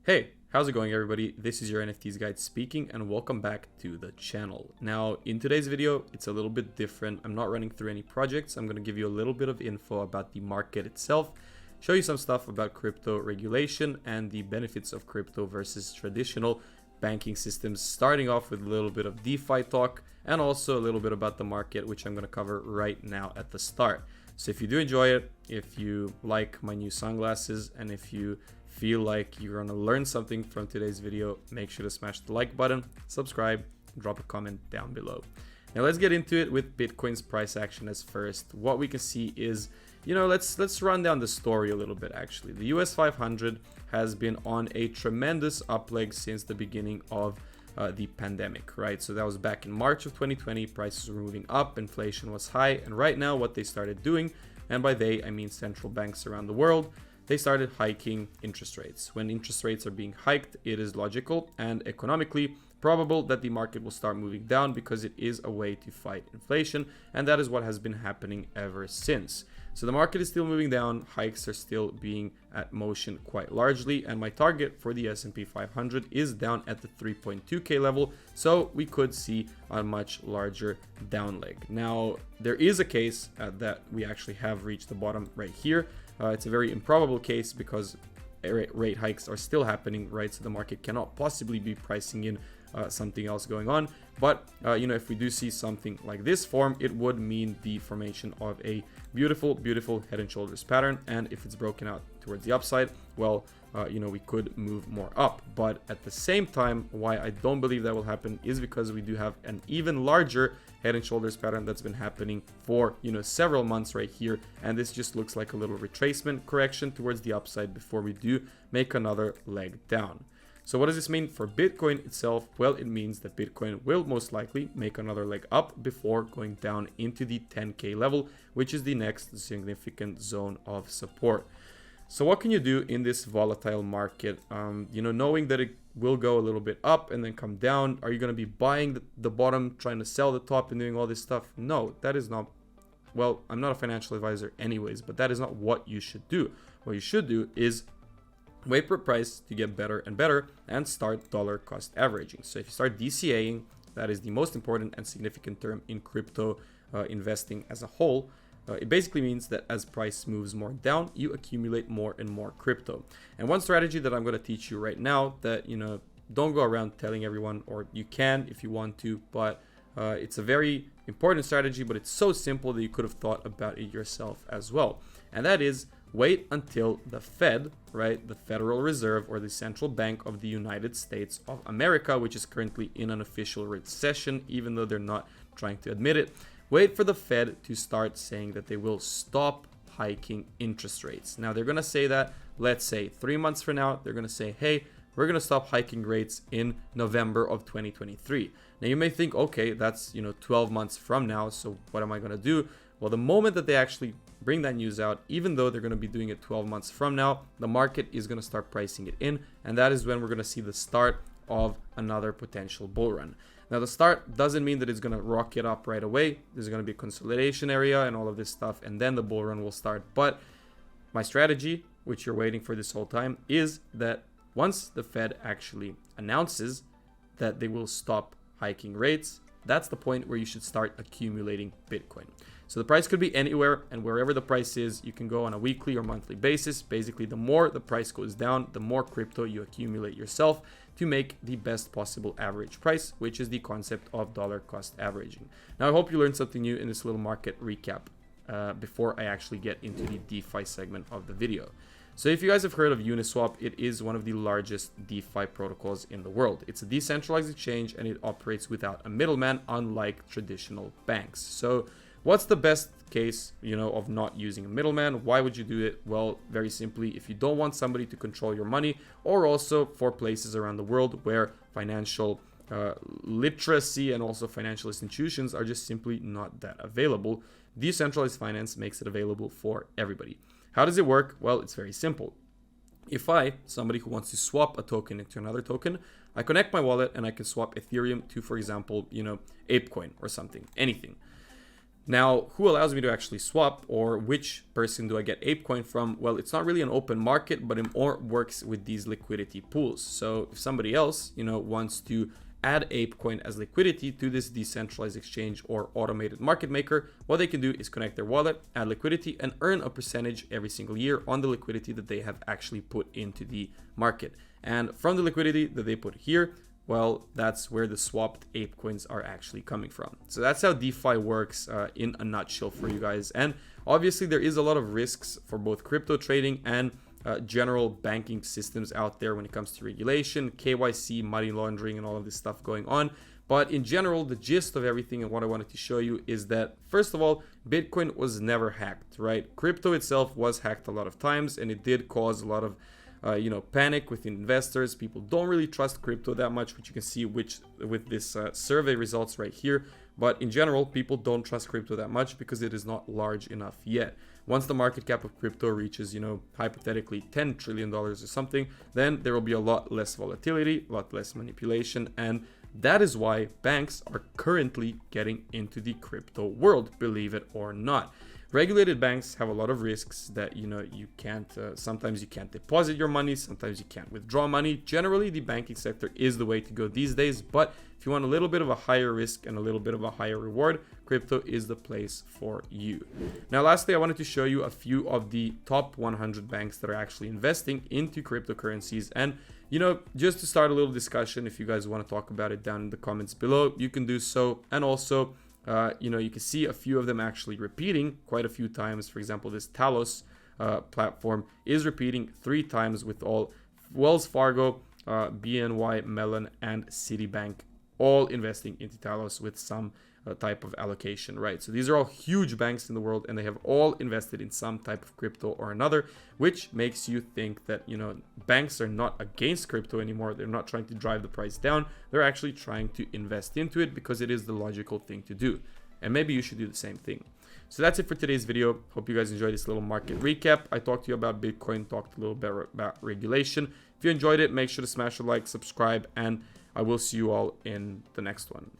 Hey, how's it going everybody? This is your NFTs guide speaking and welcome back to the channel. Now in today's video, it's a little bit different. I'm not running through any projects. I'm going to give you a little bit of info about the market itself, show you some stuff about crypto regulation and the benefits of crypto versus traditional banking systems, starting off with a little bit of DeFi talk and also a little bit about the market, which I'm going to cover right now at the start. So if you do enjoy it, if you like my new sunglasses, and if you feel like you're gonna learn something from today's video, make sure to smash the like button, subscribe, drop a comment down below. Now let's get into it with Bitcoin's price action as first. What we can see is, let's run down the story a little bit actually. The US 500 has been on a tremendous up leg since the beginning of the pandemic, right? So that was back in March of 2020, prices were moving up, inflation was high, and right now what they started doing, and by they I mean central banks around the world, they started hiking interest rates. When interest rates are being hiked, it is logical and economically probable that the market will start moving down because it is a way to fight inflation, and that is what has been happening ever since. So the market is still moving down, hikes are still being at motion quite largely, and my target for the S&P 500 is down at the 3.2k level, so we could see a much larger down leg. Now there is a case that we actually have reached the bottom right here. It's a very improbable case because rate hikes are still happening, right? So the market cannot possibly be pricing in something else going on. But if we do see something like this form, it would mean the formation of a beautiful head and shoulders pattern. And if it's broken out towards the upside, well, we could move more up. But at the same time, why I don't believe that will happen is because we do have an even larger head and shoulders pattern that's been happening for several months right here, and this just looks like a little retracement correction towards the upside before we do make another leg down. So what does this mean for Bitcoin itself? Well, it means that Bitcoin will most likely make another leg up before going down into the 10k level, which is the next significant zone of support. So what can you do in this volatile market? Knowing that it will go a little bit up and then come down, are you going to be buying the bottom, trying to sell the top and doing all this stuff? No, that is not, well, I'm not a financial advisor anyways, but that is not what you should do. What you should do is wait for price to get better and better and start dollar cost averaging. So if you start DCAing, that is the most important and significant term in crypto investing as a whole. It basically means that as price moves more down, you accumulate more and more crypto. And one strategy that I'm going to teach you right now that, don't go around telling everyone, or you can if you want to, but it's a very important strategy, but it's so simple that you could have thought about it yourself as well. And that is wait until the Fed, right, the Federal Reserve, or the Central Bank of the United States of America, which is currently in an official recession, even though they're not trying to admit it. Wait for the Fed to start saying that they will stop hiking interest rates. Now they're going to say that, let's say 3 months from now, they're going to say, hey, we're going to stop hiking rates in November of 2023. Now you may think, okay, that's 12 months from now, so what am I going to do? Well, the moment that they actually bring that news out, even though they're going to be doing it 12 months from now, the market is going to start pricing it in, and that is when we're going to see the start of another potential bull run. Now the start doesn't mean that it's going to rocket up right away. There's going to be a consolidation area and all of this stuff, and then the bull run will start. But my strategy, which you're waiting for this whole time, is that once the Fed actually announces that they will stop hiking rates, that's the point where you should start accumulating Bitcoin. So the price could be anywhere, and wherever the price is, you can go on a weekly or monthly basis. Basically, the more the price goes down, the more crypto you accumulate yourself to make the best possible average price, which is the concept of dollar cost averaging. Now, I hope you learned something new in this little market recap before I actually get into the DeFi segment of the video. So if you guys have heard of Uniswap, it is one of the largest DeFi protocols in the world. It's a decentralized exchange and it operates without a middleman, unlike traditional banks. So what's the best case, of not using a middleman? Why would you do it? Well, very simply, if you don't want somebody to control your money, or also for places around the world where financial literacy and also financial institutions are just simply not that available, decentralized finance makes it available for everybody. How does it work? Well, it's very simple. If somebody who wants to swap a token into another token, I connect my wallet and I can swap Ethereum to, for example, ApeCoin or something, anything. Now, who allows me to actually swap, or which person do I get ApeCoin from? Well, it's not really an open market, but it more works with these liquidity pools. So if somebody else, wants to add ApeCoin as liquidity to this decentralized exchange or automated market maker, what they can do is connect their wallet, add liquidity, and earn a percentage every single year on the liquidity that they have actually put into the market. And from the liquidity that they put here, well, that's where the swapped ApeCoins are actually coming from. So that's how DeFi works in a nutshell for you guys. And obviously there is a lot of risks for both crypto trading and general banking systems out there when it comes to regulation, KYC, money laundering, and all of this stuff going on. But in general, the gist of everything and what I wanted to show you is that, first of all, Bitcoin was never hacked, right? Crypto itself was hacked a lot of times, and it did cause a lot of panic within investors. People don't really trust crypto that much, which you can see with this survey results right here. But in general, people don't trust crypto that much because it is not large enough yet. Once the market cap of crypto reaches, hypothetically $10 trillion or something, then there will be a lot less volatility, a lot less manipulation, and that is why banks are currently getting into the crypto world, believe it or not. Regulated banks have a lot of risks that, you can't, sometimes you can't deposit your money, sometimes you can't withdraw money. Generally, the banking sector is the way to go these days, but if you want a little bit of a higher risk and a little bit of a higher reward, crypto is the place for you. Now, lastly, I wanted to show you a few of the top 100 banks that are actually investing into cryptocurrencies. And, just to start a little discussion, if you guys want to talk about it down in the comments below, you can do so. And also, you can see a few of them actually repeating quite a few times. For example, this Talos platform is repeating 3 times with all Wells Fargo, BNY Mellon, and Citibank all investing into Talos with some type of allocation, right? So these are all huge banks in the world, and they have all invested in some type of crypto or another, which makes you think that, banks are not against crypto anymore. They're not trying to drive the price down. They're actually trying to invest into it because it is the logical thing to do. And maybe you should do the same thing. So that's it for today's video. Hope you guys enjoyed this little market recap. I talked to you about Bitcoin, talked a little bit about regulation. If you enjoyed it, make sure to smash a like, subscribe, and I will see you all in the next one.